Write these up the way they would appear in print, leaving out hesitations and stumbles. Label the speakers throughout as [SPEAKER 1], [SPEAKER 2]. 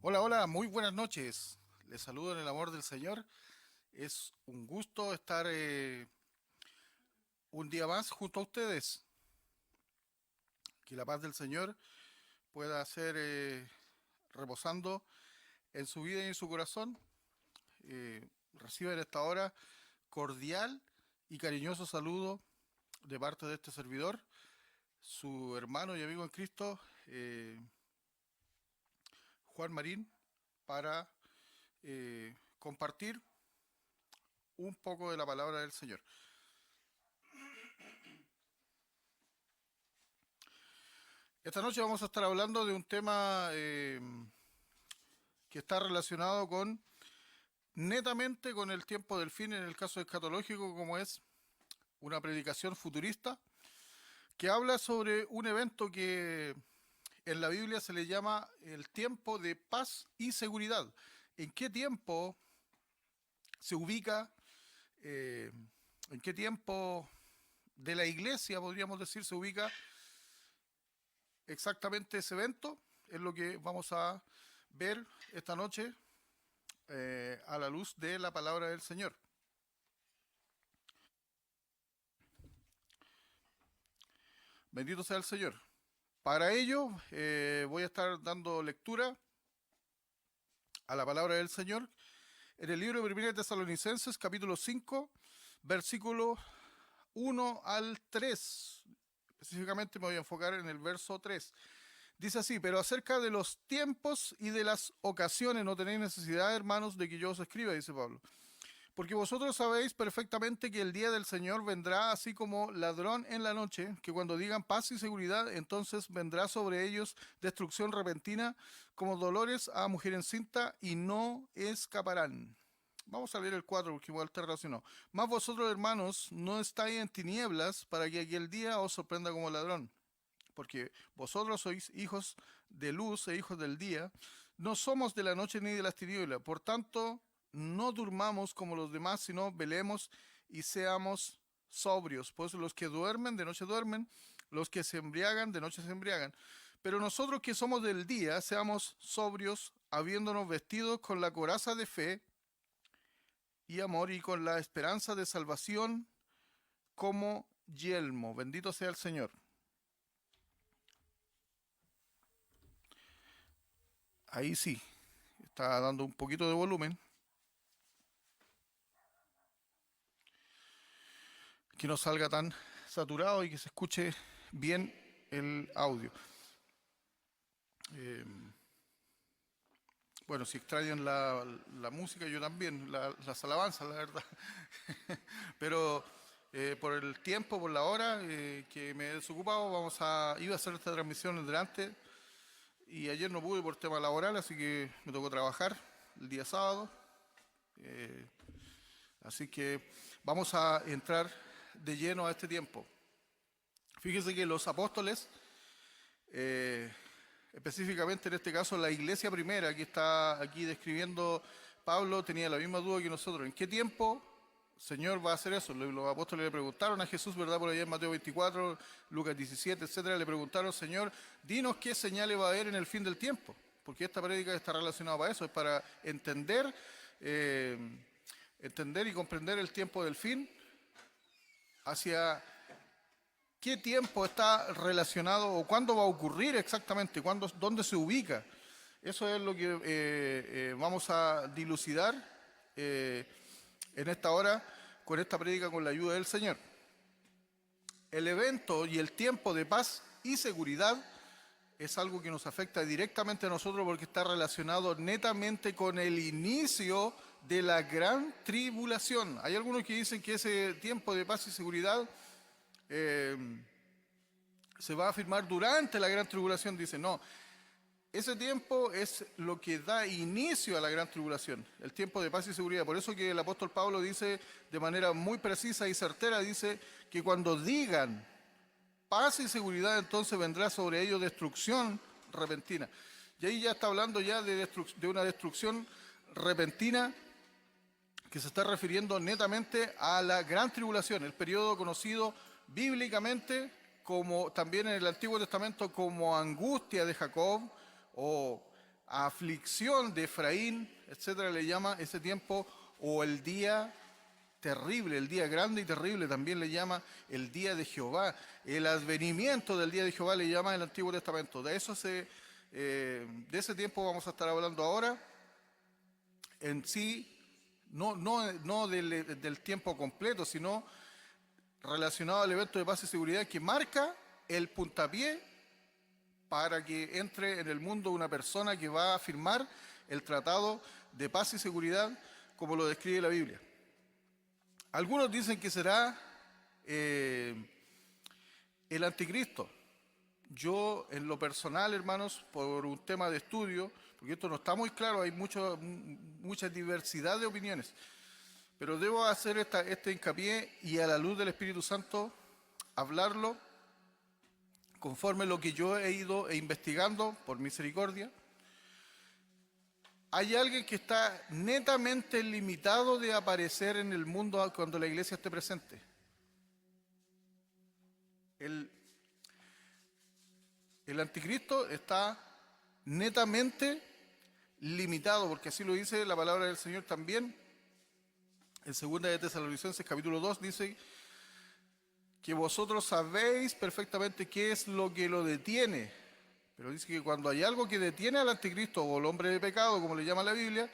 [SPEAKER 1] Hola, hola, muy buenas noches. Les saludo en el amor del Señor. Es un gusto estar un día más junto a ustedes. Que la paz del Señor pueda ser reposando en su vida y en su corazón. Reciban esta hora cordial y cariñoso saludo de parte de este servidor, su hermano y amigo en Cristo, Juan Marín, para compartir un poco de la palabra del Señor. Esta noche vamos a estar hablando de un tema que está relacionado con netamente con el tiempo del fin en el caso escatológico, como es una predicación futurista que habla sobre un evento que en la Biblia se le llama el tiempo de paz y seguridad. ¿En qué tiempo se ubica? eh, ¿En qué tiempo de la iglesia, podríamos decir, se ubica exactamente ese evento? Es lo que vamos a ver esta noche a la luz de la palabra del Señor. Bendito sea el Señor. Para ello voy a estar dando lectura a la palabra del Señor en el libro de 1 Tesalonicenses, capítulo 5, versículo 1 al 3. Específicamente me voy a enfocar en el verso 3. Dice así: pero acerca de los tiempos y de las ocasiones no tenéis necesidad, hermanos, de que yo os escriba, dice Pablo. Porque vosotros sabéis perfectamente que el día del Señor vendrá así como ladrón en la noche, que cuando digan paz y seguridad, entonces vendrá sobre ellos destrucción repentina, como dolores a mujer encinta, y no escaparán. Vamos a leer el 4 porque igual te relacionó. Más vosotros, hermanos, no estáis en tinieblas para que aquel día os sorprenda como ladrón. Porque vosotros sois hijos de luz e hijos del día, no somos de la noche ni de las tinieblas. Por tanto, no durmamos como los demás, sino velemos y seamos sobrios. Pues los que duermen, de noche duermen, los que se embriagan, de noche se embriagan. Pero nosotros que somos del día, seamos sobrios, habiéndonos vestidos con la coraza de fe y amor y con la esperanza de salvación como yelmo. Bendito sea el Señor. Ahí sí, está dando un poquito de volumen, que no salga tan saturado y que se escuche bien el audio. Eh, bueno, si extrañan la música, yo también, las alabanzas, la verdad. Pero por el tiempo, por la hora que me he desocupado, iba a hacer esta transmisión delante y ayer no pude por tema laboral, así que me tocó trabajar el día sábado. Eh, Así que vamos a entrar de lleno a este tiempo. Fíjese que los apóstoles, eh, específicamente en este caso la iglesia primera que está aquí describiendo Pablo, tenía la misma duda que nosotros. ¿En qué tiempo Señor va a hacer eso? Los apóstoles le preguntaron a Jesús, ¿verdad? Por allá en Mateo 24, Lucas 17, etcétera. Le preguntaron: Señor, dinos qué señales va a haber en el fin del tiempo. Porque esta prédica está relacionada para eso, es para eh, entender y comprender el tiempo del fin, hacia qué tiempo está relacionado o cuándo va a ocurrir exactamente, dónde se ubica. Eso es lo que vamos a dilucidar eh, en esta hora con esta prédica con la ayuda del Señor. El evento y el tiempo de paz y seguridad es algo que nos afecta directamente a nosotros porque está relacionado netamente con el inicio de la gran tribulación. Hay algunos que dicen que ese tiempo de paz y seguridad eh, se va a afirmar durante la gran tribulación. Dice, no, ese tiempo es lo que da inicio a la gran tribulación, el tiempo de paz y seguridad. Por eso que el apóstol Pablo dice de manera muy precisa y certera, dice que cuando digan paz y seguridad, entonces vendrá sobre ellos destrucción repentina. Y ahí ya está hablando ya de una destrucción repentina que se está refiriendo netamente a la gran tribulación, el periodo conocido bíblicamente como también en el Antiguo Testamento como angustia de Jacob o aflicción de Efraín, etcétera, le llama ese tiempo, o el día terrible, el día grande y terrible, también le llama el día de Jehová. El advenimiento del día de Jehová le llama el Antiguo Testamento. De ese tiempo vamos a estar hablando ahora. En sí, no del tiempo completo, sino relacionado al evento de paz y seguridad que marca el puntapié para que entre en el mundo una persona que va a firmar el tratado de paz y seguridad como lo describe la Biblia. Algunos dicen que será el anticristo. Yo, en lo personal, hermanos, por un tema de estudio, porque esto no está muy claro, hay mucha diversidad de opiniones, pero debo hacer este hincapié y a la luz del Espíritu Santo hablarlo conforme lo que yo he ido investigando por misericordia. Hay alguien que está netamente limitado de aparecer en el mundo cuando la iglesia esté presente. El anticristo está netamente limitado, porque así lo dice la palabra del Señor también. En 2 de Tesalonicenses capítulo 2 dice que vosotros sabéis perfectamente qué es lo que lo detiene. Pero dice que cuando hay algo que detiene al anticristo o al hombre de pecado, como le llama la Biblia,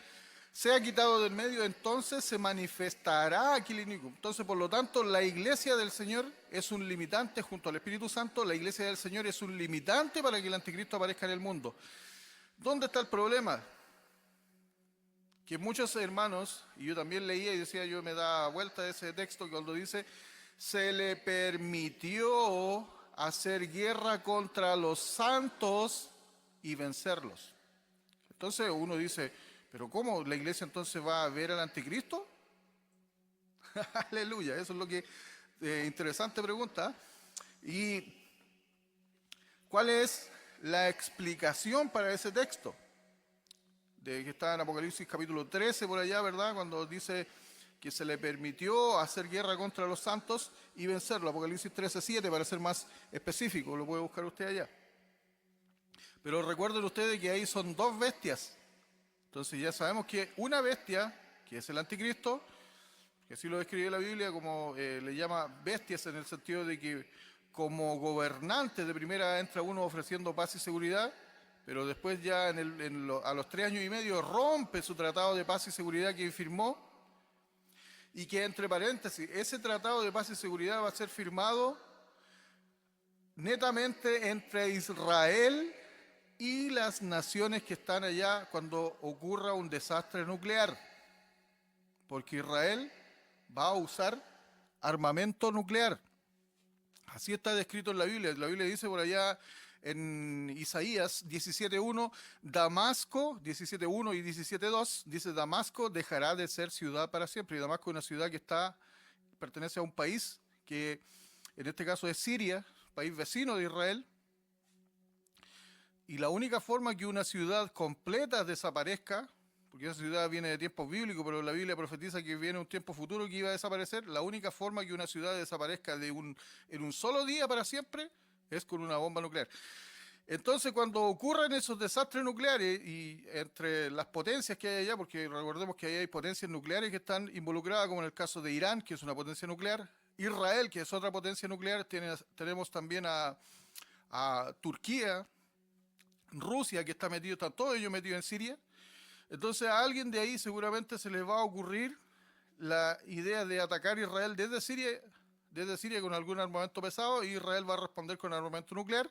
[SPEAKER 1] sea quitado del medio, entonces se manifestará aquí el inicuo. Entonces, por lo tanto, la iglesia del Señor es un limitante junto al Espíritu Santo. La iglesia del Señor es un limitante para que el anticristo aparezca en el mundo. ¿Dónde está el problema? Que muchos hermanos, y yo también leía y decía, yo me da vuelta de ese texto cuando dice, se le permitió hacer guerra contra los santos y vencerlos. Entonces uno dice, ¿pero cómo la iglesia entonces va a ver al anticristo? Aleluya, eso es lo que interesante pregunta. ¿Y cuál es la explicación para ese texto? De que está en Apocalipsis capítulo 13 por allá, ¿verdad? Cuando dice que se le permitió hacer guerra contra los santos y vencerlo. Apocalipsis 13:7 para ser más específico, lo puede buscar usted allá. Pero recuerden ustedes que ahí son dos bestias. Entonces ya sabemos que una bestia, que es el anticristo, que así lo describe la Biblia, como le llama bestias en el sentido de que como gobernante de primera entra uno ofreciendo paz y seguridad, pero después ya a los 3 años y medio rompe su tratado de paz y seguridad que firmó, y que entre paréntesis, ese tratado de paz y seguridad va a ser firmado netamente entre Israel y las naciones que están allá cuando ocurra un desastre nuclear, porque Israel va a usar armamento nuclear. Así está descrito en la Biblia. La Biblia dice por allá en Isaías 17:1, Damasco, 17:1 y 17:2, dice Damasco dejará de ser ciudad para siempre. Y Damasco es una ciudad que pertenece a un país que en este caso es Siria, país vecino de Israel. Y la única forma que una ciudad completa desaparezca, porque esa ciudad viene de tiempos bíblicos, pero la Biblia profetiza que viene un tiempo futuro que iba a desaparecer, la única forma que una ciudad desaparezca en un solo día para siempre es con una bomba nuclear. Entonces, cuando ocurren esos desastres nucleares y entre las potencias que hay allá, porque recordemos que ahí hay potencias nucleares que están involucradas, como en el caso de Irán, que es una potencia nuclear, Israel, que es otra potencia nuclear, tenemos también a Turquía, Rusia, que están todos ellos metidos en Siria. Entonces a alguien de ahí seguramente se les va a ocurrir la idea de atacar a Israel desde Siria con algún armamento pesado, y Israel va a responder con armamento nuclear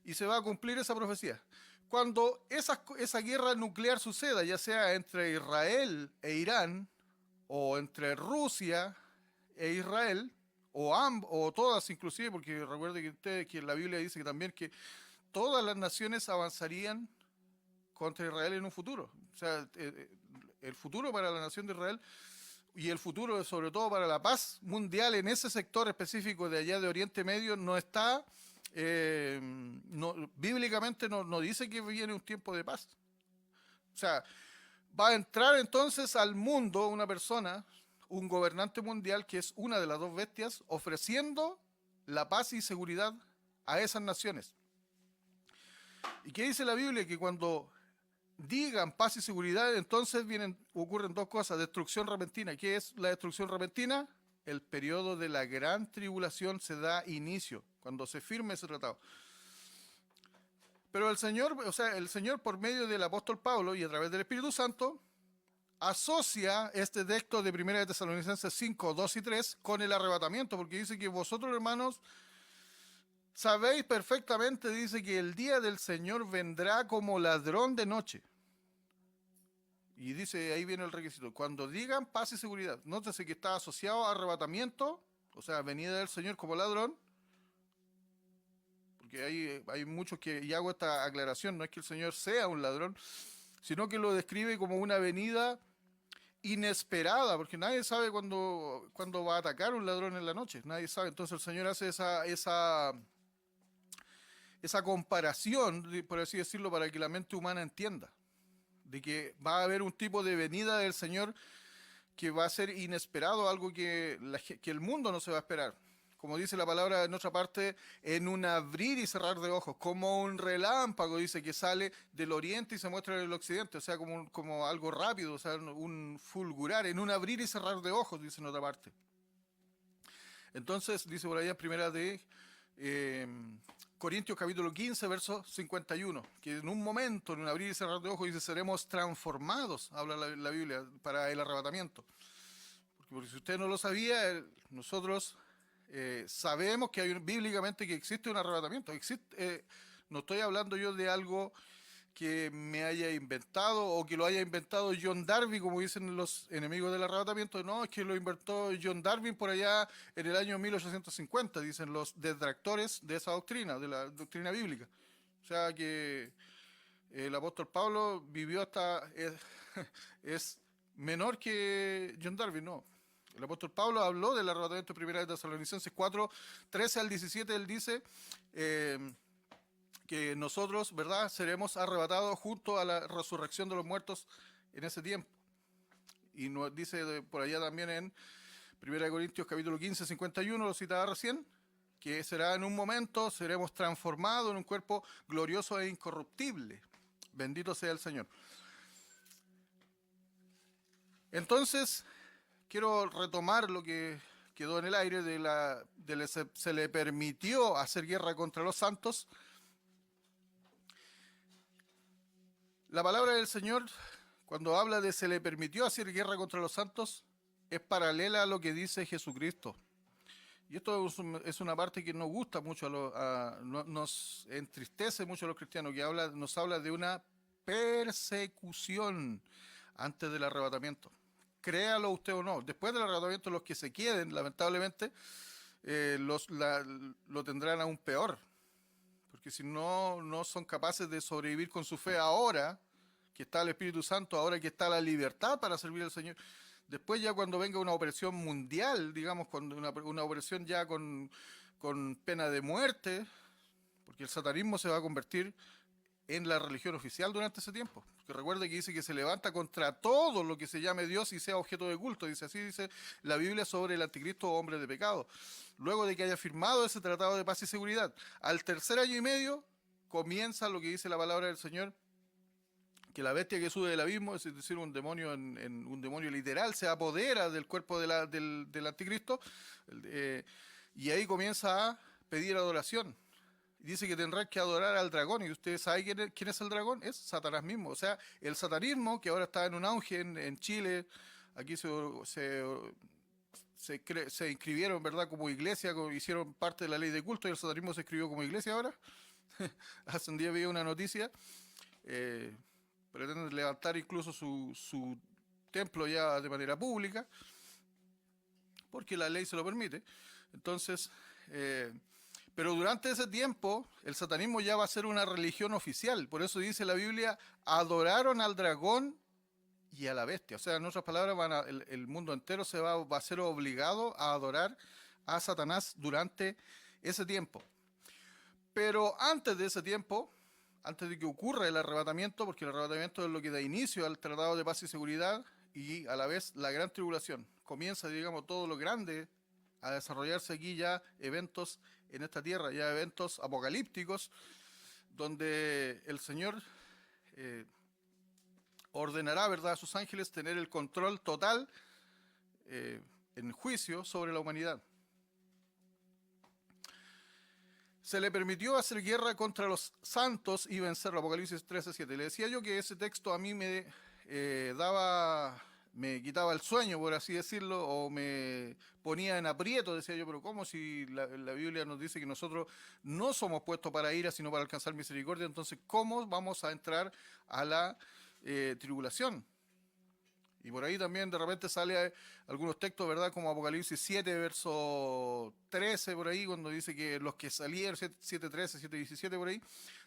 [SPEAKER 1] y se va a cumplir esa profecía. Cuando esa guerra nuclear suceda, ya sea entre Israel e Irán, o entre Rusia e Israel, o todas inclusive, porque recuerden que ustedes que la Biblia dice que también que todas las naciones avanzarían contra Israel en un futuro. O sea, el futuro para la nación de Israel y el futuro sobre todo para la paz mundial en ese sector específico de allá de Oriente Medio no está, bíblicamente no dice que viene un tiempo de paz. O sea, va a entrar entonces al mundo una persona, un gobernante mundial que es una de las dos bestias, ofreciendo la paz y seguridad a esas naciones. ¿Y qué dice la Biblia? Que cuando digan paz y seguridad, entonces ocurren dos cosas. Destrucción repentina. ¿Qué es la destrucción repentina? El periodo de la gran tribulación se da inicio, cuando se firme ese tratado. Pero el Señor por medio del apóstol Pablo y a través del Espíritu Santo, asocia este texto de 1 de Tesalonicenses 5, 2 y 3 con el arrebatamiento, porque dice que vosotros, hermanos, sabéis perfectamente, dice que el día del Señor vendrá como ladrón de noche. Y dice, ahí viene el requisito, cuando digan paz y seguridad. Nótese que está asociado a arrebatamiento, o sea, venida del Señor como ladrón, porque hay muchos que, y hago esta aclaración, no es que el Señor sea un ladrón, sino que lo describe como una venida inesperada, porque nadie sabe cuándo va a atacar un ladrón en la noche, nadie sabe. Entonces el Señor hace esa comparación, por así decirlo, para que la mente humana entienda, de que va a haber un tipo de venida del Señor que va a ser inesperado, algo que el mundo no se va a esperar. Como dice la palabra en otra parte, en un abrir y cerrar de ojos, como un relámpago, dice, que sale del oriente y se muestra en el occidente, o sea, como algo rápido, o sea, un fulgurar, en un abrir y cerrar de ojos, dice en otra parte. Entonces, dice por allá en primera de Corintios capítulo 15, verso 51, que en un momento, en un abrir y cerrar de ojos, dice, seremos transformados, habla la Biblia, para el arrebatamiento. Porque si usted no lo sabía, nosotros sabemos que bíblicamente que existe un arrebatamiento. No estoy hablando yo de algo que me haya inventado o que lo haya inventado John Darwin, como dicen los enemigos del arrebatamiento. No, es que lo inventó John Darwin por allá en el año 1850, dicen los detractores de esa doctrina, de la doctrina bíblica. O sea que el apóstol Pablo vivió hasta... es menor que John Darwin, no. El apóstol Pablo habló del arrebatamiento de 1 de Tesalonicenses 4, 13 al 17, él dice que nosotros, ¿verdad?, seremos arrebatados junto a la resurrección de los muertos en ese tiempo. Y nos dice por allá también en 1 Corintios capítulo 15, 51, lo citaba recién, que será en un momento, seremos transformados en un cuerpo glorioso e incorruptible. Bendito sea el Señor. Entonces, quiero retomar lo que quedó en el aire se le permitió hacer guerra contra los santos. La palabra del Señor, cuando habla de se le permitió hacer guerra contra los santos, es paralela a lo que dice Jesucristo. Y esto es una parte que nos gusta mucho, nos entristece mucho a los cristianos, que nos habla de una persecución antes del arrebatamiento. Créalo usted o no, después del arrebatamiento los que se queden, lamentablemente, lo tendrán aún peor. Porque si no son capaces de sobrevivir con su fe ahora, que está el Espíritu Santo, ahora que está la libertad para servir al Señor, después ya cuando venga una opresión mundial, digamos, cuando una opresión ya con pena de muerte, porque el satanismo se va a convertir en la religión oficial durante ese tiempo. Porque recuerde que dice que se levanta contra todo lo que se llame Dios y sea objeto de culto. Así dice la Biblia sobre el anticristo o hombre de pecado. Luego de que haya firmado ese tratado de paz y seguridad, al tercer año y medio comienza lo que dice la palabra del Señor, que la bestia que sube del abismo, es decir, un demonio un demonio literal, se apodera del cuerpo del anticristo, y ahí comienza a pedir adoración. Dice que tendrá que adorar al dragón. ¿Y ustedes saben quién es el dragón? Es Satanás mismo. O sea, el satanismo, que ahora está en un auge en Chile, aquí se inscribieron, ¿verdad?, como iglesia, hicieron parte de la ley de culto, y el satanismo se inscribió como iglesia ahora. Hace un día vi una noticia. Pretenden levantar incluso su templo ya de manera pública, porque la ley se lo permite. Entonces... pero durante ese tiempo, el satanismo ya va a ser una religión oficial. Por eso dice la Biblia, adoraron al dragón y a la bestia. O sea, en otras palabras, el mundo entero va a ser obligado a adorar a Satanás durante ese tiempo. Pero antes de ese tiempo, antes de que ocurra el arrebatamiento, porque el arrebatamiento es lo que da inicio al Tratado de Paz y Seguridad y a la vez la gran tribulación. Comienza, digamos, todo lo grande a desarrollarse aquí, ya eventos en esta tierra, ya eventos apocalípticos, donde el Señor ordenará, ¿verdad?, a sus ángeles tener el control total en juicio sobre la humanidad. Se le permitió hacer guerra contra los santos y vencerlo. Apocalipsis 13:7. Le decía yo que ese texto a mí me me quitaba el sueño, por así decirlo, o me ponía en aprieto. Decía yo, pero ¿cómo si la Biblia nos dice que nosotros no somos puestos para ira, sino para alcanzar misericordia? Entonces, ¿cómo vamos a entrar a la tribulación? Y por ahí también de repente sale algunos textos, ¿verdad? Como Apocalipsis 7, verso 13, por ahí, cuando dice que los que salieron, 7:13, 7:17, por ahí,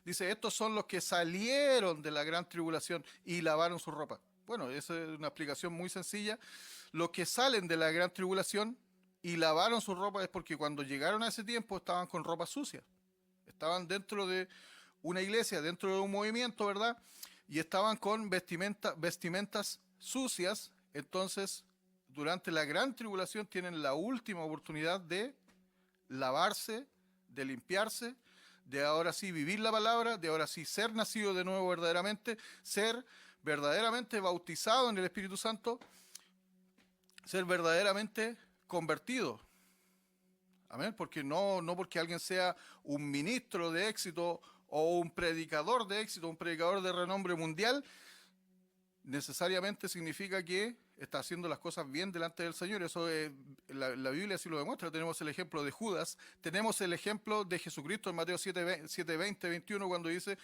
[SPEAKER 1] dice, estos son los que salieron de la gran tribulación y lavaron su ropa. Bueno, esa es una explicación muy sencilla. Los que salen de la gran tribulación y lavaron su ropa es porque cuando llegaron a ese tiempo estaban con ropa sucia. Estaban dentro de una iglesia, dentro de un movimiento, ¿verdad? Y estaban con vestimentas sucias. Entonces, durante la gran tribulación tienen la última oportunidad de lavarse, de limpiarse, de ahora sí vivir la palabra, de ahora sí ser nacido de nuevo verdaderamente, ser verdaderamente bautizado en el Espíritu Santo, ser verdaderamente convertido. Amén, porque no porque alguien sea un ministro de éxito o un predicador de éxito, un predicador de renombre mundial, necesariamente significa que está haciendo las cosas bien delante del Señor. Eso es, la Biblia así lo demuestra. Tenemos el ejemplo de Judas, tenemos el ejemplo de Jesucristo en Mateo 7:20, 21, cuando dice,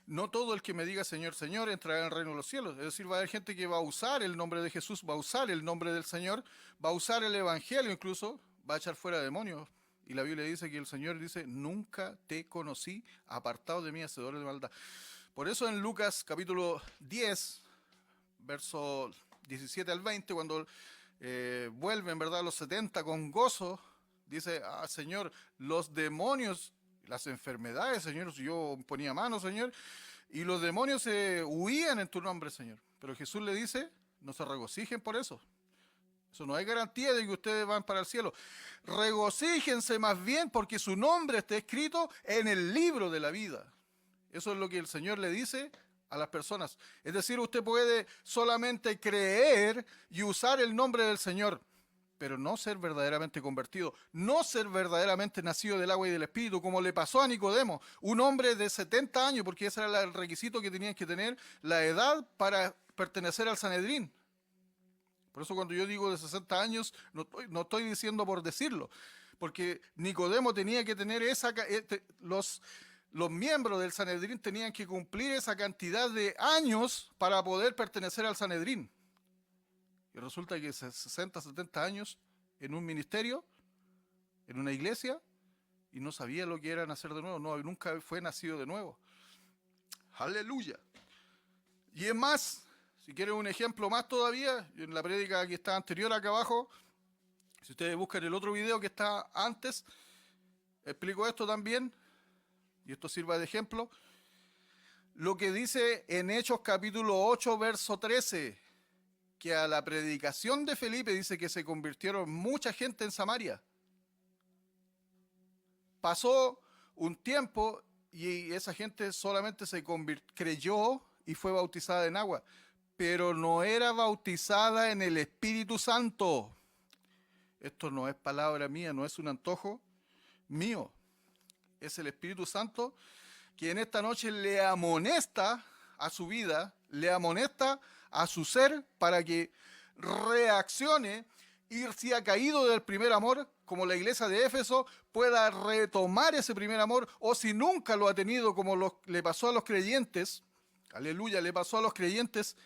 [SPEAKER 1] no todo el que me diga Señor, Señor entrará en el reino de los cielos. Es decir, va a haber gente que va a usar el nombre de Jesús, va a usar el nombre del Señor, va a usar el evangelio incluso, va a echar fuera demonios. Y la Biblia dice que el Señor dice, nunca te conocí, apartado de mí, hacedores de maldad. Por eso en Lucas capítulo 10, verso 17 al 20, cuando vuelven, ¿verdad?, los 70 con gozo, dice, Señor, los demonios, las enfermedades, Señor, yo ponía mano, Señor, y los demonios huían en tu nombre, Señor. Pero Jesús le dice, no se regocijen por eso. Eso no hay garantía de que ustedes van para el cielo. Regocíjense más bien porque su nombre está escrito en el libro de la vida. Eso es lo que el Señor le dice a las personas. Es decir, usted puede solamente creer y usar el nombre del Señor, pero no ser verdaderamente convertido, no ser verdaderamente nacido del agua y del Espíritu, como le pasó a Nicodemo, un hombre de 70 años, porque ese era el requisito que tenían que tener, la edad para pertenecer al Sanedrín. Por eso cuando yo digo de 60 años, no estoy diciendo por decirlo, porque Nicodemo tenía que tener los miembros del Sanedrín tenían que cumplir esa cantidad de años para poder pertenecer al Sanedrín. Y resulta que 60, 70 años en un ministerio, en una iglesia, y no sabía lo que era nacer de nuevo, nunca fue nacido de nuevo. Aleluya. Y es más, si quieren un ejemplo más todavía, en la prédica que está anterior acá abajo, si ustedes buscan el otro video que está antes, explico esto también, y esto sirva de ejemplo. Lo que dice en Hechos capítulo 8, verso 13, que a la predicación de Felipe dice que se convirtieron mucha gente en Samaria. Pasó un tiempo y esa gente solamente creyó y fue bautizada en agua, pero no era bautizada en el Espíritu Santo. Esto no es palabra mía, no es un antojo mío. Es el Espíritu Santo que en esta noche le amonesta a su vida, le amonesta a su ser para que reaccione y si ha caído del primer amor, como la iglesia de Éfeso, pueda retomar ese primer amor, o si nunca lo ha tenido, como le pasó a los creyentes, aleluya, le pasó a los creyentes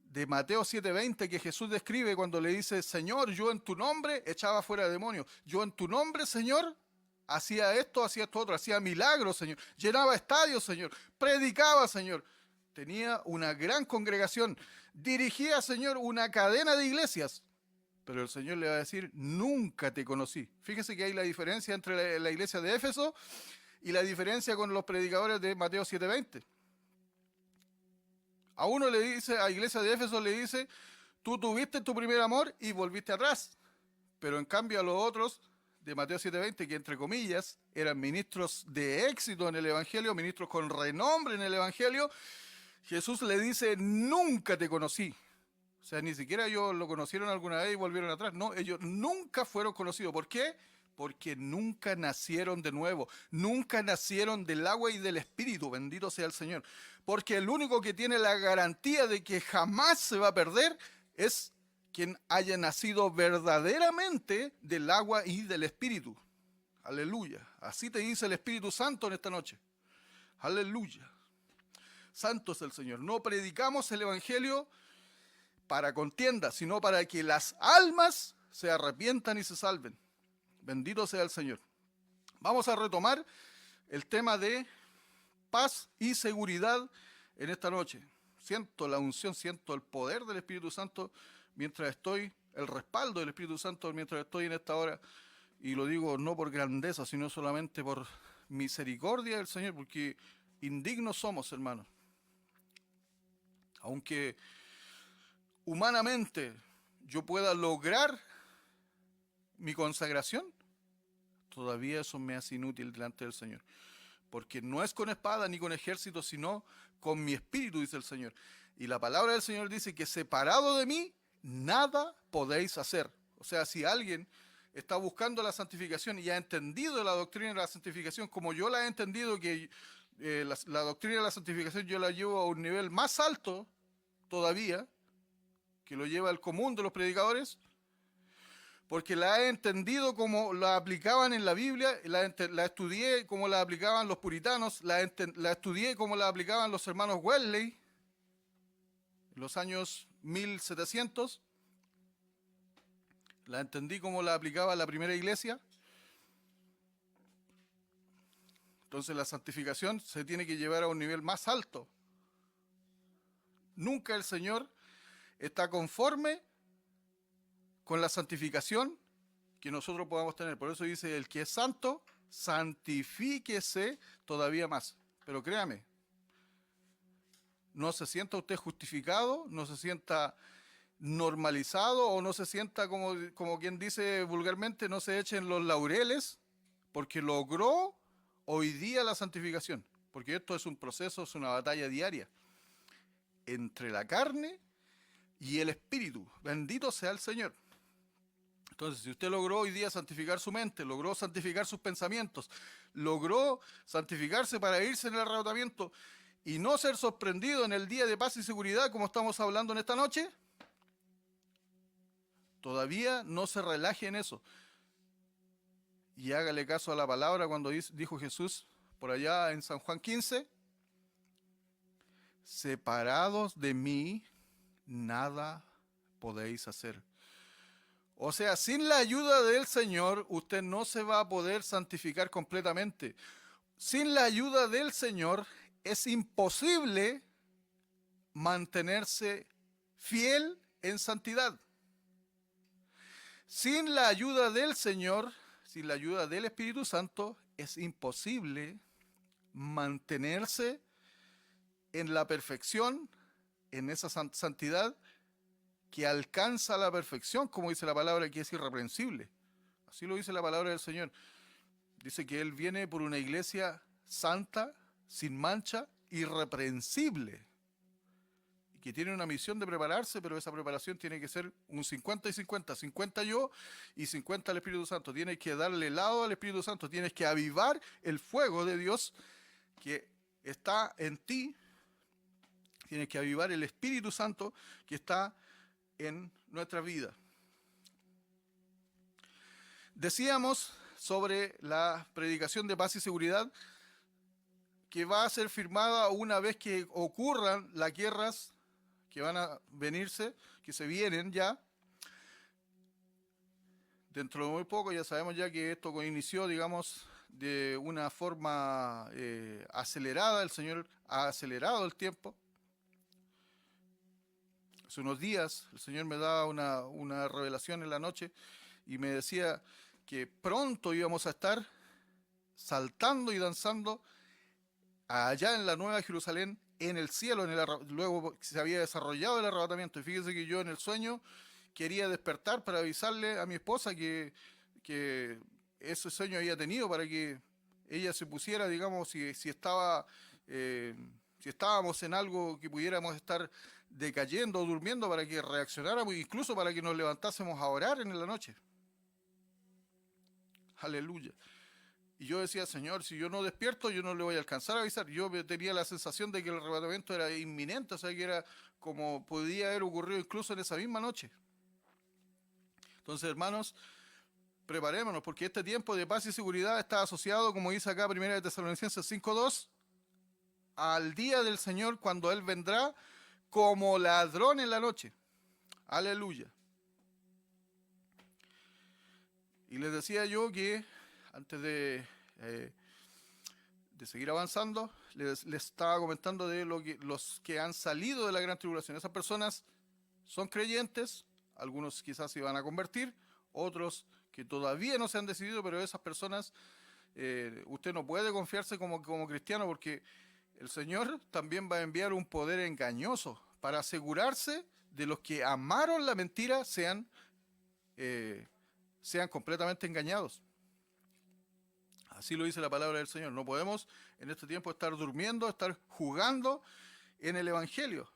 [SPEAKER 1] de Mateo 7:20 que Jesús describe cuando le dice, Señor, yo en tu nombre echaba fuera demonios, yo en tu nombre, Señor, hacía esto otro, hacía milagros, Señor, llenaba estadios, Señor, predicaba, Señor, tenía una gran congregación, dirigía, Señor, una cadena de iglesias, pero el Señor le va a decir, nunca te conocí. Fíjese que hay la diferencia entre la iglesia de Éfeso y la diferencia con los predicadores de Mateo 7:20. A uno le dice, a la iglesia de Éfeso le dice, tú tuviste tu primer amor y volviste atrás. Pero en cambio a los otros de Mateo 7:20, que entre comillas eran ministros de éxito en el Evangelio, ministros con renombre en el Evangelio, Jesús le dice, nunca te conocí. O sea, ni siquiera ellos lo conocieron alguna vez y volvieron atrás. No, ellos nunca fueron conocidos. ¿Por qué? Porque nunca nacieron de nuevo. Nunca nacieron del agua y del Espíritu. Bendito sea el Señor. Porque el único que tiene la garantía de que jamás se va a perder es quien haya nacido verdaderamente del agua y del Espíritu. Aleluya. Así te dice el Espíritu Santo en esta noche. Aleluya. Santo es el Señor. No predicamos el Evangelio para contienda, sino para que las almas se arrepientan y se salven. Bendito sea el Señor. Vamos a retomar el tema de paz y seguridad en esta noche. Siento la unción, siento el poder del Espíritu Santo mientras estoy, el respaldo del Espíritu Santo mientras estoy en esta hora. Y lo digo no por grandeza, sino solamente por misericordia del Señor, porque indignos somos, hermanos. Aunque humanamente yo pueda lograr mi consagración, todavía eso me hace inútil delante del Señor. Porque no es con espada ni con ejército, sino con mi espíritu, dice el Señor. Y la palabra del Señor dice que separado de mí, nada podéis hacer. O sea, si alguien está buscando la santificación y ha entendido la doctrina de la santificación como yo la he entendido, que la doctrina de la santificación yo la llevo a un nivel más alto todavía, que lo lleva el común de los predicadores, porque la he entendido como la aplicaban en la Biblia, la estudié como la aplicaban los puritanos, la estudié como la aplicaban los hermanos Wesley en los años 1700, la entendí como la aplicaba la primera iglesia. Entonces la santificación se tiene que llevar a un nivel más alto. Nunca el Señor está conforme con la santificación que nosotros podamos tener. Por eso dice, el que es santo, santifíquese todavía más. Pero créame, no se sienta usted justificado, no se sienta normalizado o no se sienta como quien dice vulgarmente, no se echen los laureles porque logró hoy día la santificación. Porque esto es un proceso, es una batalla diaria entre la carne y el espíritu. Bendito sea el Señor. Entonces, si usted logró hoy día santificar su mente, logró santificar sus pensamientos, logró santificarse para irse en el arrebatamiento y no ser sorprendido en el día de paz y seguridad como estamos hablando en esta noche, todavía no se relaje en eso. Y hágale caso a la palabra cuando dijo Jesús por allá en San Juan 15, separados de mí, nada podéis hacer. O sea, sin la ayuda del Señor, usted no se va a poder santificar completamente. Sin la ayuda del Señor, es imposible mantenerse fiel en santidad. Sin la ayuda del Señor, sin la ayuda del Espíritu Santo, es imposible mantenerse en la perfección, en esa santidad que alcanza la perfección, como dice la palabra, que es irreprensible. Así lo dice la palabra del Señor. Dice que Él viene por una iglesia santa, sin mancha, irreprensible. Y que tiene una misión de prepararse, pero esa preparación tiene que ser un 50 y 50. 50 yo y 50 el Espíritu Santo. Tienes que darle lado al Espíritu Santo. Tienes que avivar el fuego de Dios que está en ti. Tienes que avivar el Espíritu Santo que está en nuestra vida. Decíamos sobre la predicación de paz y seguridad que va a ser firmada una vez que ocurran las guerras que van a venirse, que se vienen ya. Dentro de muy poco ya sabemos ya que esto inició, digamos, de una forma acelerada. El Señor ha acelerado el tiempo. Hace unos días el Señor me daba una revelación en la noche y me decía que pronto íbamos a estar saltando y danzando allá en la Nueva Jerusalén, en el cielo, luego se había desarrollado el arrebatamiento. Y fíjese que yo en el sueño quería despertar para avisarle a mi esposa que ese sueño había tenido para que ella se pusiera, digamos, si estaba Si estábamos en algo que pudiéramos estar decayendo o durmiendo, para que reaccionáramos, incluso para que nos levantásemos a orar en la noche. Aleluya. Y yo decía, Señor, si yo no despierto, yo no le voy a alcanzar a avisar. Yo tenía la sensación de que el arrebatamiento era inminente, o sea, que era como podía haber ocurrido incluso en esa misma noche. Entonces, hermanos, preparémonos, porque este tiempo de paz y seguridad está asociado, como dice acá 1 Tesalonicenses 5:2, al día del Señor, cuando Él vendrá como ladrón en la noche. Aleluya. Y les decía yo que antes de seguir avanzando, les estaba comentando de los que han salido de la gran tribulación. Esas personas son creyentes, algunos quizás se van a convertir, otros que todavía no se han decidido, pero esas personas, usted no puede confiarse como cristiano, porque el Señor también va a enviar un poder engañoso para asegurarse de los que amaron la mentira sean completamente engañados. Así lo dice la palabra del Señor. No podemos en este tiempo estar durmiendo, estar jugando en el Evangelio.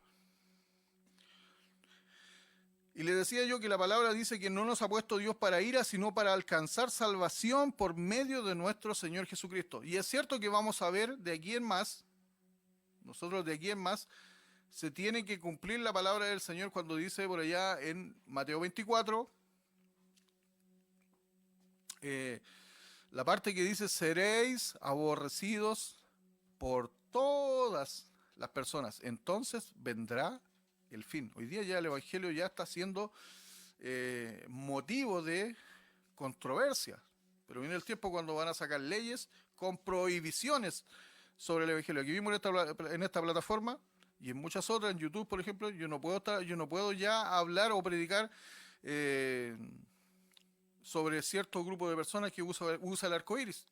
[SPEAKER 1] Y le decía yo que la palabra dice que no nos ha puesto Dios para ira, sino para alcanzar salvación por medio de nuestro Señor Jesucristo. Y es cierto que vamos a ver de aquí en más, nosotros de aquí en más, se tiene que cumplir la palabra del Señor cuando dice por allá en Mateo 24, la parte que dice, seréis aborrecidos por todas las personas, entonces vendrá el fin. Hoy día ya el Evangelio ya está siendo motivo de controversia, pero viene el tiempo cuando van a sacar leyes con prohibiciones sobre el Evangelio. Aquí vimos en esta plataforma y en muchas otras, en YouTube por ejemplo, yo no puedo ya hablar o predicar sobre cierto grupo de personas que usa el arco iris.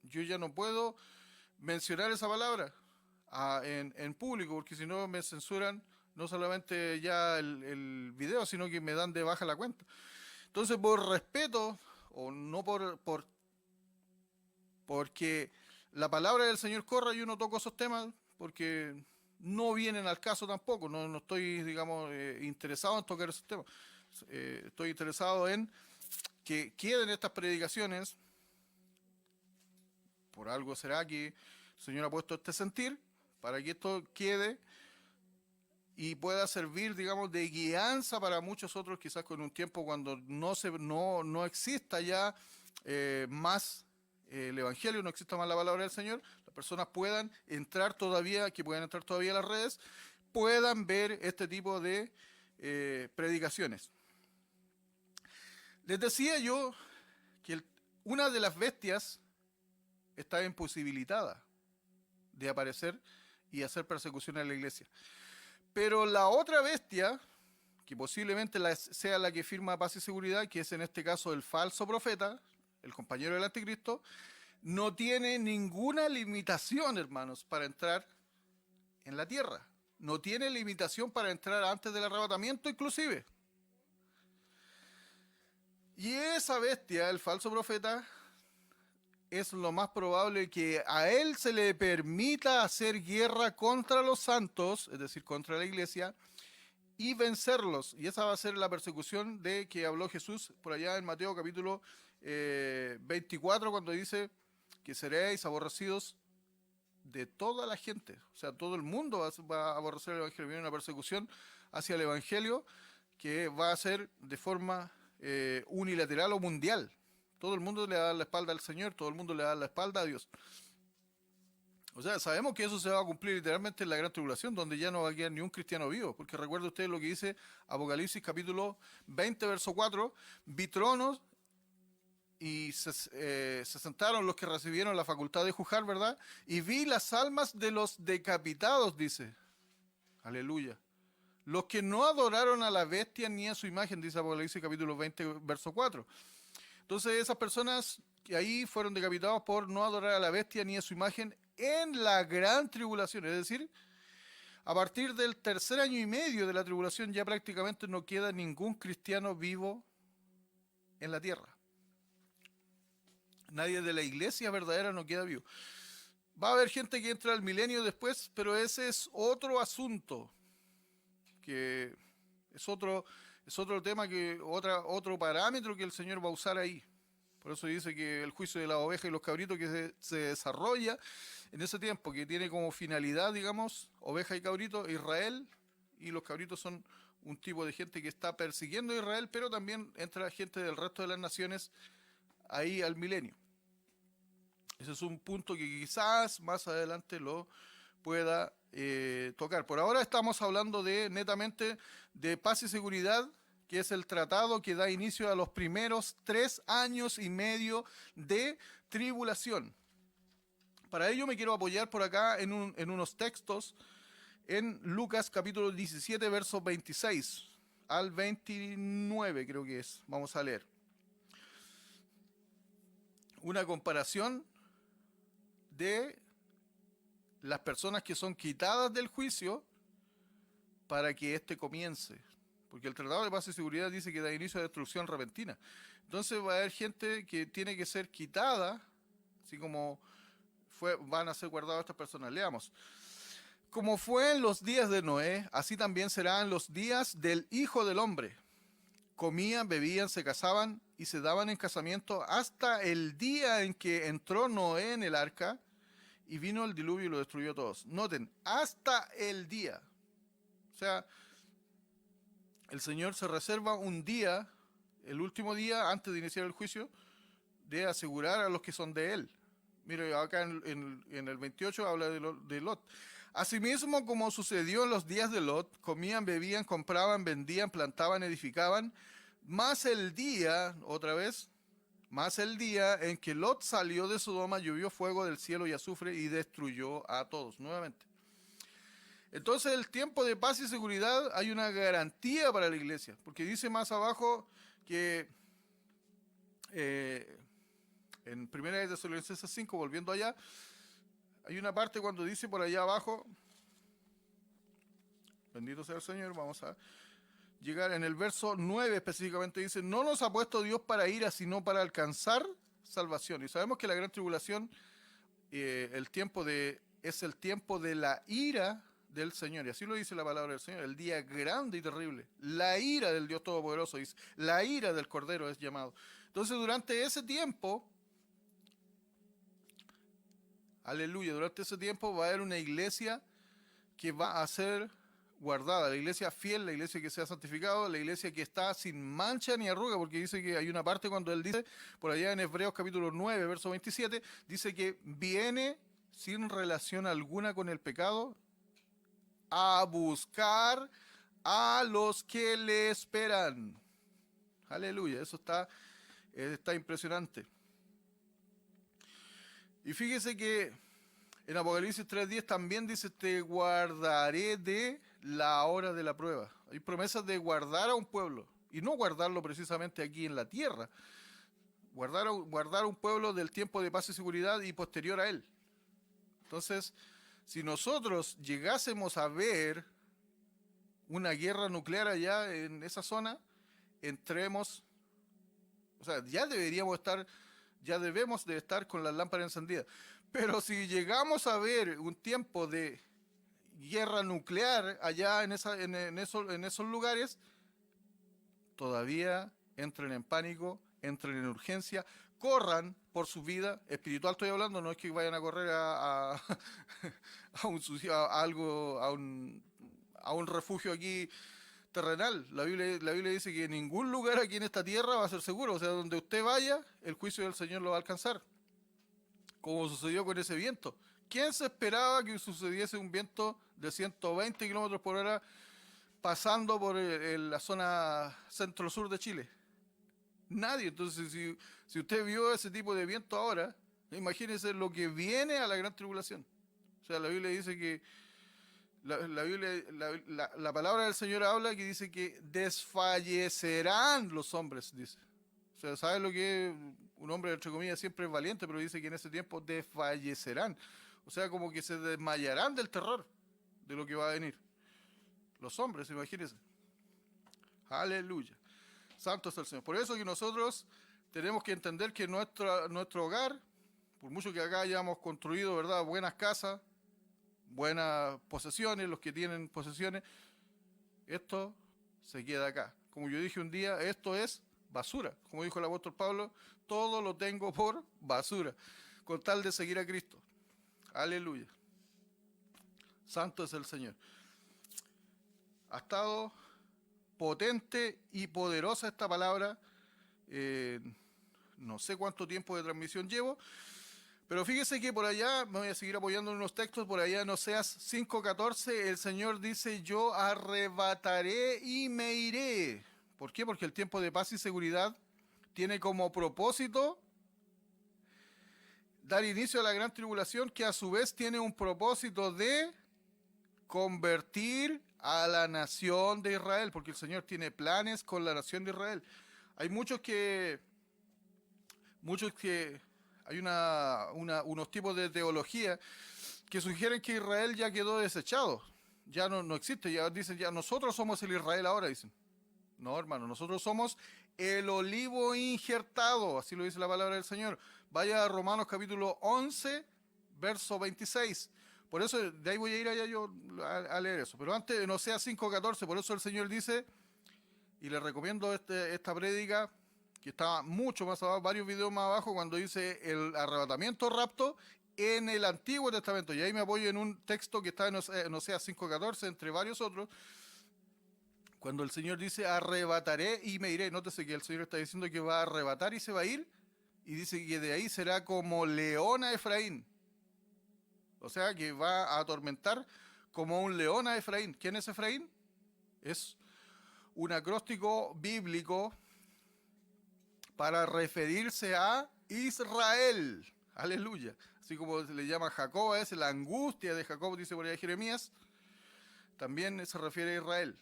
[SPEAKER 1] Yo ya no puedo mencionar esa palabra en público, porque si no me censuran no solamente ya el video, sino que me dan de baja la cuenta. Entonces, por respeto, o no porque la palabra del Señor corra, yo no toco esos temas, porque no vienen al caso tampoco. No estoy, digamos, interesado en tocar esos temas. Estoy interesado en que queden estas predicaciones. Por algo será que el Señor ha puesto este sentir, para que esto quede y pueda servir, digamos, de guianza para muchos otros, quizás con un tiempo cuando no exista ya más el Evangelio, no exista más la palabra del Señor, las personas puedan entrar todavía a las redes, puedan ver este tipo de predicaciones. Les decía yo que una de las bestias está imposibilitada de aparecer y hacer persecución a la iglesia. Pero la otra bestia, que posiblemente sea la que firma paz y seguridad, que es en este caso el falso profeta, el compañero del anticristo, no tiene ninguna limitación, hermanos, para entrar en la tierra. No tiene limitación para entrar antes del arrebatamiento inclusive. Y esa bestia, el falso profeta, es lo más probable que a él se le permita hacer guerra contra los santos, es decir, contra la iglesia, y vencerlos. Y esa va a ser la persecución de que habló Jesús por allá en Mateo capítulo 24, cuando dice que seréis aborrecidos de toda la gente. O sea, todo el mundo va a aborrecer el Evangelio. Viene una persecución hacia el Evangelio que va a ser de forma unilateral o mundial. Todo el mundo le da la espalda al Señor, todo el mundo le da la espalda a Dios. O sea, sabemos que eso se va a cumplir literalmente en la gran tribulación, donde ya no va a quedar ni un cristiano vivo. Porque recuerda usted lo que dice Apocalipsis capítulo 20, verso 4. Vi tronos y se sentaron los que recibieron la facultad de juzgar, ¿verdad? Y vi las almas de los decapitados, dice. Aleluya. Los que no adoraron a la bestia ni a su imagen, dice Apocalipsis capítulo 20, verso 4. Entonces esas personas que ahí fueron decapitados por no adorar a la bestia ni a su imagen en la gran tribulación. Es decir, a partir del tercer año y medio de la tribulación ya prácticamente no queda ningún cristiano vivo en la tierra. Nadie de la iglesia verdadera no queda vivo. Va a haber gente que entra al milenio después, pero ese es otro asunto, que es otro tema, otro parámetro que el Señor va a usar ahí. Por eso dice que el juicio de la oveja y los cabritos que se desarrolla en ese tiempo, que tiene como finalidad, digamos, oveja y cabrito, Israel, y los cabritos son un tipo de gente que está persiguiendo a Israel, pero también entra gente del resto de las naciones ahí al milenio. Ese es un punto que quizás más adelante lo pueda tocar. Por ahora estamos hablando netamente de paz y seguridad, que es el tratado que da inicio a los primeros 3 años y medio de tribulación. Para ello me quiero apoyar por acá en unos textos en Lucas capítulo 17, versos 26 al 29, creo que es. Vamos a leer. Una comparación de las personas que son quitadas del juicio para que éste comience. Porque el Tratado de Paz y Seguridad dice que da inicio a destrucción repentina. Entonces va a haber gente que tiene que ser quitada, así como van a ser guardadas estas personas. Leamos. Como fue en los días de Noé, así también serán los días del Hijo del Hombre. Comían, bebían, se casaban y se daban en casamiento hasta el día en que entró Noé en el arca y vino el diluvio y lo destruyó a todos. Noten, hasta el día. O sea, el Señor se reserva un día, el último día antes de iniciar el juicio, de asegurar a los que son de Él. Mire, acá en el 28 habla de Lot. Asimismo, como sucedió en los días de Lot, comían, bebían, compraban, vendían, plantaban, edificaban, más el día, otra vez, más el día en que Lot salió de Sodoma, llovió fuego del cielo y azufre y destruyó a todos, nuevamente. Entonces, el tiempo de paz y seguridad hay una garantía para la iglesia, porque dice más abajo que en 1 Tesalonicenses 5, volviendo allá, hay una parte cuando dice por allá abajo, bendito sea el Señor, vamos a llegar en el verso 9 específicamente, dice, no nos ha puesto Dios para ira, sino para alcanzar salvación. Y sabemos que la gran tribulación, es el tiempo de la ira del Señor, y así lo dice la palabra del Señor, el día grande y terrible, la ira del Dios Todopoderoso, dice, la ira del Cordero es llamado. Entonces, durante ese tiempo, aleluya, durante ese tiempo va a haber una iglesia que va a ser guardada, la iglesia fiel, la iglesia que se ha santificado, la iglesia que está sin mancha ni arruga, porque dice que hay una parte cuando él dice, por allá en Hebreos capítulo 9, verso 27, dice que viene sin relación alguna con el pecado a buscar a los que le esperan. Aleluya, eso está impresionante. Y fíjese que en Apocalipsis 3:10 también dice, te guardaré de la hora de la prueba. Hay promesas de guardar a un pueblo, y no guardarlo precisamente aquí en la tierra. Guardar a un pueblo del tiempo de paz y seguridad y posterior a él. Entonces, si nosotros llegásemos a ver una guerra nuclear allá en esa zona, entremos, o sea, ya debemos de estar con las lámparas encendidas. Pero si llegamos a ver un tiempo de guerra nuclear allá en esos lugares, todavía entren en pánico, entren en urgencia, corran por su vida espiritual. Estoy hablando, no es que vayan a correr a un refugio aquí terrenal. La Biblia dice que ningún lugar aquí en esta tierra va a ser seguro. O sea, donde usted vaya, el juicio del Señor lo va a alcanzar. Como sucedió con ese viento. ¿Quién se esperaba que sucediese un viento de 120 kilómetros por hora pasando por la zona centro-sur de Chile? Nadie. Entonces, si usted vio ese tipo de viento ahora, imagínese lo que viene a la gran tribulación. O sea, la Biblia dice que la palabra del Señor habla que dice que desfallecerán los hombres, dice. O sea, ¿sabe lo que es? Un hombre, entre comillas, siempre es valiente, pero dice que en ese tiempo desfallecerán. O sea, como que se desmayarán del terror de lo que va a venir. Los hombres, imagínense. Aleluya. Santo es el Señor. Por eso que nosotros tenemos que entender que nuestro hogar Por mucho que acá hayamos construido, ¿verdad?, buenas casas, buenas posesiones, los que tienen posesiones, esto se queda acá. Como yo dije un día, esto es basura. Como dijo el apóstol Pablo, todo lo tengo por basura, con tal de seguir a Cristo. Aleluya. Santo es el Señor. Ha estado potente y poderosa esta palabra. No sé cuánto tiempo de transmisión llevo, pero fíjese que por allá, me voy a seguir apoyando en unos textos, por allá en Oseas 5:14, el Señor dice, yo arrebataré y me iré. ¿Por qué? Porque el tiempo de paz y seguridad tiene como propósito dar inicio a la gran tribulación, que a su vez tiene un propósito de convertir a la nación de Israel, porque el Señor tiene planes con la nación de Israel. Hay muchos que hay unos tipos de teología que sugieren que Israel ya quedó desechado, ya no existe, ya dicen, ya nosotros somos el Israel ahora, dicen. No, hermano, nosotros somos el olivo injertado, así lo dice la palabra del Señor. Vaya a Romanos capítulo 11, verso 26. Por eso, de ahí voy a ir allá yo a leer eso. Pero antes, en Oseas 5:14, por eso el Señor dice, y le recomiendo esta prédica, que está mucho más abajo, varios videos más abajo, cuando dice el arrebatamiento, rapto, en el Antiguo Testamento. Y ahí me apoyo en un texto que está en Oseas 5:14, entre varios otros, cuando el Señor dice, arrebataré y me iré. Nótese que el Señor está diciendo que va a arrebatar y se va a ir, y dice que de ahí será como león a Efraín. O sea, que va a atormentar como un león a Efraín. ¿Quién es Efraín? Es un acróstico bíblico para referirse a Israel. Aleluya. Así como se le llama Jacob, es la angustia de Jacob, dice por ahí Jeremías, también se refiere a Israel.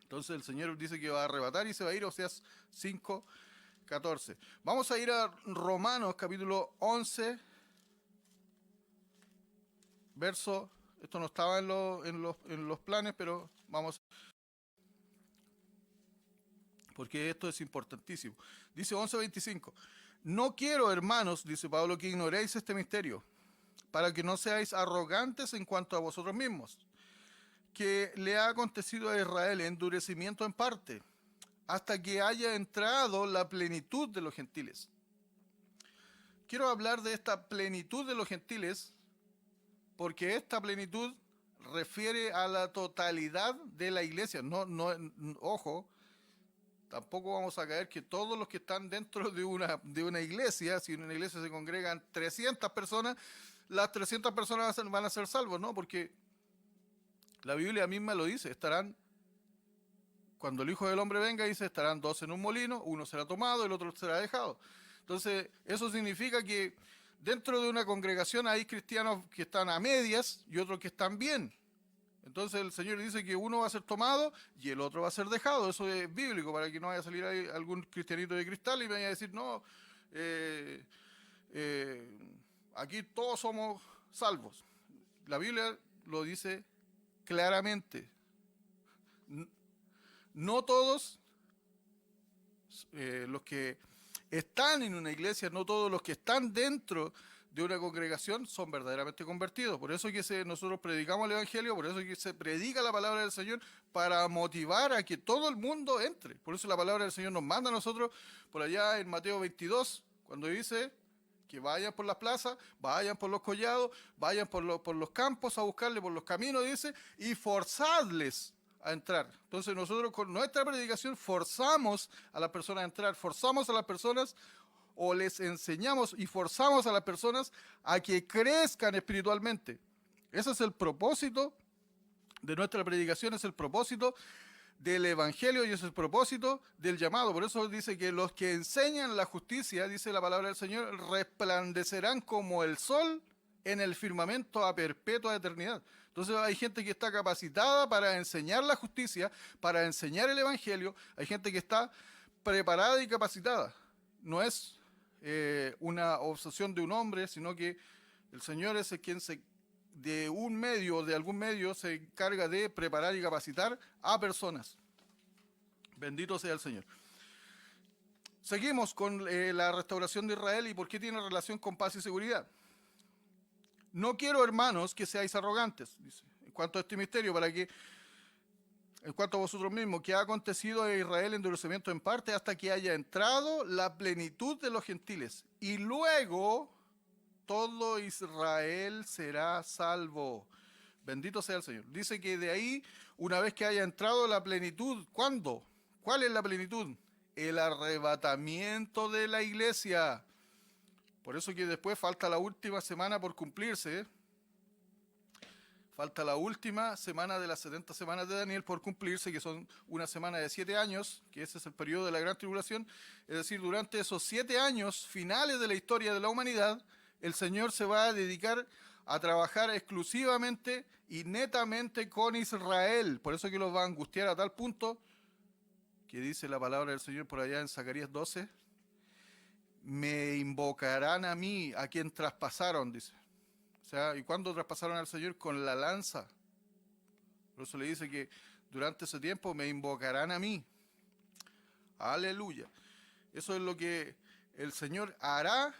[SPEAKER 1] Entonces el Señor dice que va a arrebatar y se va a ir, Oseas 5:14. Vamos a ir a Romanos capítulo 11, verso, esto no estaba en los planes, pero vamos, porque esto es importantísimo. Dice 11:25, no quiero, hermanos, dice Pablo, que ignoréis este misterio, para que no seáis arrogantes en cuanto a vosotros mismos, que le ha acontecido a Israel endurecimiento en parte, hasta que haya entrado la plenitud de los gentiles. Quiero hablar de esta plenitud de los gentiles, porque esta plenitud refiere a la totalidad de la iglesia. Ojo, tampoco vamos a caer que todos los que están dentro de una iglesia, si en una iglesia se congregan 300 personas, las 300 personas van a ser salvos, ¿no? Porque la Biblia misma lo dice, cuando el Hijo del Hombre venga, dice, estarán dos en un molino, uno será tomado, el otro será dejado. Entonces, eso significa que dentro de una congregación hay cristianos que están a medias y otros que están bien. Entonces el Señor dice que uno va a ser tomado y el otro va a ser dejado. Eso es bíblico, para que no vaya a salir ahí algún cristianito de cristal y me vaya a decir, no, aquí todos somos salvos. La Biblia lo dice claramente. No todos los que están en una iglesia, no todos los que están dentro de una congregación son verdaderamente convertidos. Por eso que nosotros predicamos el Evangelio, por eso que se predica la palabra del Señor, para motivar a que todo el mundo entre. Por eso la palabra del Señor nos manda a nosotros, por allá en Mateo 22, cuando dice que vayan por las plazas, vayan por los collados, vayan por los campos a buscarle, por los caminos, dice, y forzadles a entrar. Entonces nosotros con nuestra predicación forzamos a las personas a entrar, forzamos a las personas, o les enseñamos y forzamos a las personas a que crezcan espiritualmente. Ese es el propósito de nuestra predicación, es el propósito del Evangelio y es el propósito del llamado. Por eso dice que los que enseñan la justicia, dice la palabra del Señor, resplandecerán como el sol en el firmamento a perpetua eternidad. Entonces hay gente que está capacitada para enseñar la justicia, para enseñar el Evangelio. Hay gente que está preparada y capacitada. No es una obsesión de un hombre, sino que el Señor es quien de algún medio se encarga de preparar y capacitar a personas. Bendito sea el Señor. Seguimos con la restauración de Israel y por qué tiene relación con paz y seguridad. No quiero, hermanos, que seáis arrogantes, dice, en cuanto a este misterio, en cuanto a vosotros mismos, que ha acontecido a Israel endurecimiento en parte hasta que haya entrado la plenitud de los gentiles. Y luego todo Israel será salvo. Bendito sea el Señor. Dice que de ahí, una vez que haya entrado la plenitud, ¿cuándo? ¿Cuál es la plenitud? El arrebatamiento de la iglesia. Por eso que después falta la última semana por cumplirse. Falta la última semana de las 70 semanas de Daniel por cumplirse, que son una semana de 7 años, que ese es el periodo de la gran tribulación. Es decir, durante esos 7 años finales de la historia de la humanidad, el Señor se va a dedicar a trabajar exclusivamente y netamente con Israel. Por eso que los va a angustiar a tal punto que dice la palabra del Señor por allá en Zacarías 12, me invocarán a mí, a quien traspasaron, dice. O sea, ¿y cuándo traspasaron al Señor? Con la lanza. Por eso le dice que durante ese tiempo me invocarán a mí. Aleluya. Eso es lo que el Señor hará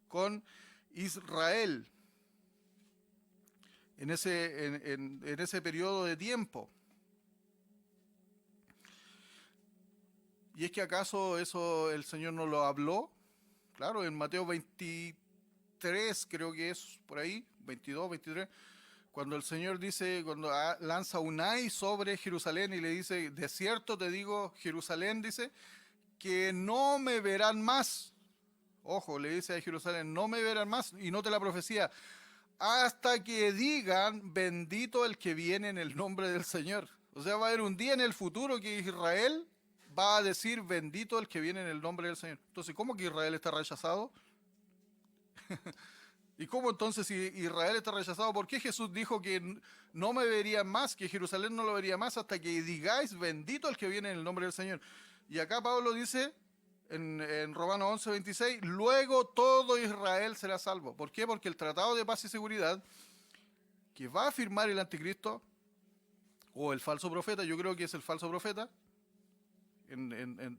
[SPEAKER 1] con Israel en ese periodo de tiempo. ¿Y es que acaso eso el Señor no lo habló? Claro, en Mateo 23, creo que es por ahí, 22, 23, cuando el Señor dice, cuando lanza un ay sobre Jerusalén y le dice, de cierto te digo, Jerusalén, dice, que no me verán más. Ojo, le dice a Jerusalén, no me verán más, y note la profecía, hasta que digan, bendito el que viene en el nombre del Señor. O sea, va a haber un día en el futuro que Israel va a decir, bendito el que viene en el nombre del Señor. Entonces, ¿cómo que Israel está rechazado? ¿Y cómo entonces si Israel está rechazado? ¿Por qué Jesús dijo que no me verían más, que Jerusalén no lo vería más hasta que digáis, bendito el que viene en el nombre del Señor? Y acá Pablo dice en Romanos 11, 26, luego todo Israel será salvo. ¿Por qué? Porque el tratado de paz y seguridad que va a firmar el anticristo o el falso profeta, yo creo que es el falso profeta, en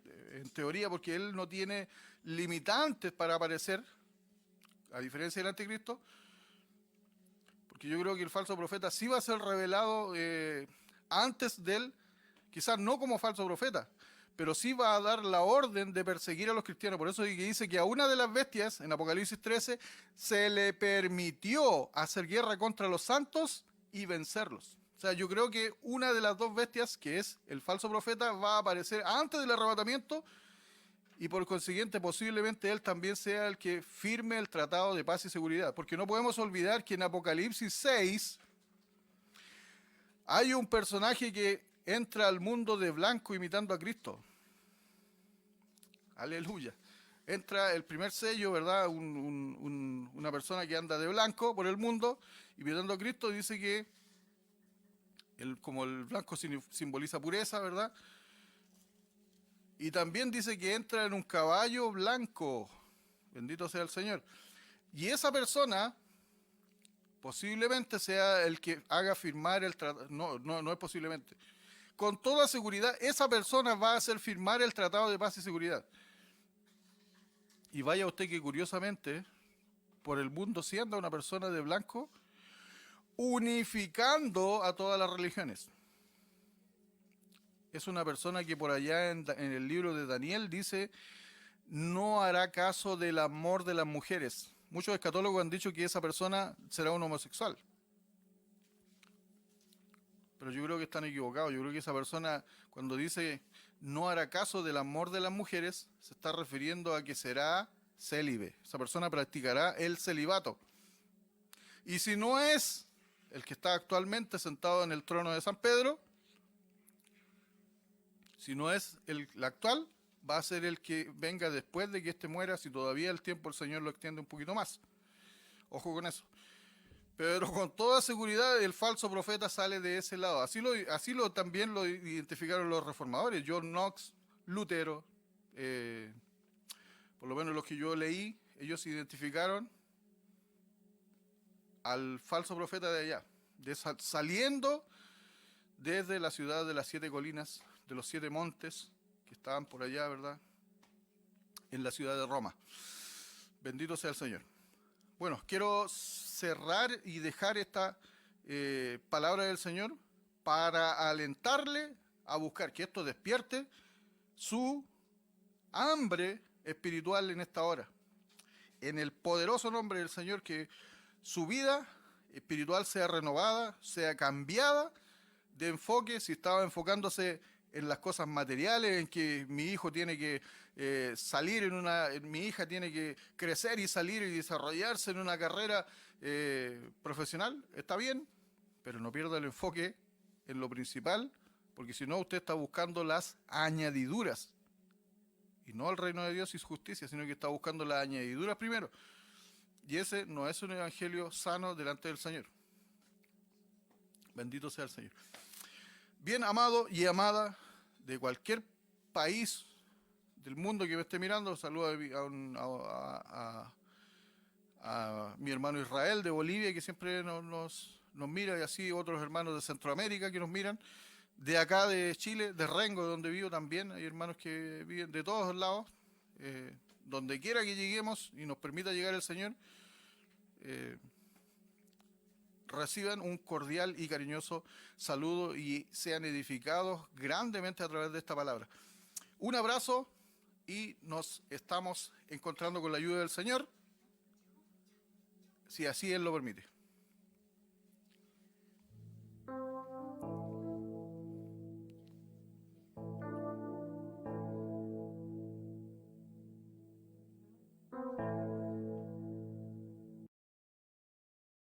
[SPEAKER 1] teoría, porque él no tiene limitantes para aparecer, a diferencia del anticristo, porque yo creo que el falso profeta sí va a ser revelado antes de él, quizás no como falso profeta, pero sí va a dar la orden de perseguir a los cristianos. Por eso dice que a una de las bestias, en Apocalipsis 13, se le permitió hacer guerra contra los santos y vencerlos. O sea, yo creo que una de las dos bestias, que es el falso profeta, va a aparecer antes del arrebatamiento y por consiguiente posiblemente él también sea el que firme el tratado de paz y seguridad. Porque no podemos olvidar que en Apocalipsis 6 hay un personaje que entra al mundo de blanco imitando a Cristo. Aleluya. Entra el primer sello, ¿verdad? Una persona que anda de blanco por el mundo imitando a Cristo, dice que como el blanco simboliza pureza, ¿verdad? Y también dice que entra en un caballo blanco. Bendito sea el Señor. Y esa persona posiblemente sea el que haga firmar el tratado. No es posiblemente. Con toda seguridad, esa persona va a hacer firmar el tratado de paz y seguridad. Y vaya usted que curiosamente, por el mundo sí anda una persona de blanco, unificando a todas las religiones. Es una persona que por allá en el libro de Daniel dice, no hará caso del amor de las mujeres. Muchos escatólogos han dicho que esa persona será un homosexual. Pero yo creo que están equivocados. Yo creo que esa persona, cuando dice no hará caso del amor de las mujeres, se está refiriendo a que será célibe. Esa persona practicará el celibato. Y si no es el que está actualmente sentado en el trono de San Pedro, si no es el actual, va a ser el que venga después de que éste muera, si todavía el tiempo el Señor lo extiende un poquito más. Ojo con eso. Pero con toda seguridad el falso profeta sale de ese lado. Así también lo identificaron los reformadores. John Knox, Lutero, por lo menos los que yo leí, ellos identificaron al falso profeta de allá, saliendo desde la ciudad de las 7 colinas, de los 7 montes que estaban por allá, ¿verdad? en la ciudad de Roma. Bendito sea el Señor. Bueno, quiero cerrar y dejar esta palabra del Señor para alentarle a buscar que esto despierte su hambre espiritual en esta hora. En el poderoso nombre del Señor, que su vida espiritual sea renovada, sea cambiada de enfoque. Si estaba enfocándose en las cosas materiales, en que mi hijo tiene que salir mi hija tiene que crecer y salir y desarrollarse en una carrera profesional, está bien, pero no pierda el enfoque en lo principal, porque si no usted está buscando las añadiduras, y no el reino de Dios y su justicia, sino que está buscando las añadiduras primero. Y ese no es un evangelio sano delante del Señor. Bendito sea el Señor. Bien, amado y amada de cualquier país del mundo que me esté mirando, saludo a mi hermano Israel de Bolivia, que siempre nos mira, y así otros hermanos de Centroamérica que nos miran, de acá de Chile, de Rengo, donde vivo también, hay hermanos que viven de todos lados, donde quiera que lleguemos y nos permita llegar el Señor, reciban un cordial y cariñoso saludo y sean edificados grandemente a través de esta palabra. Un abrazo y nos estamos encontrando con la ayuda del Señor, si así Él lo permite.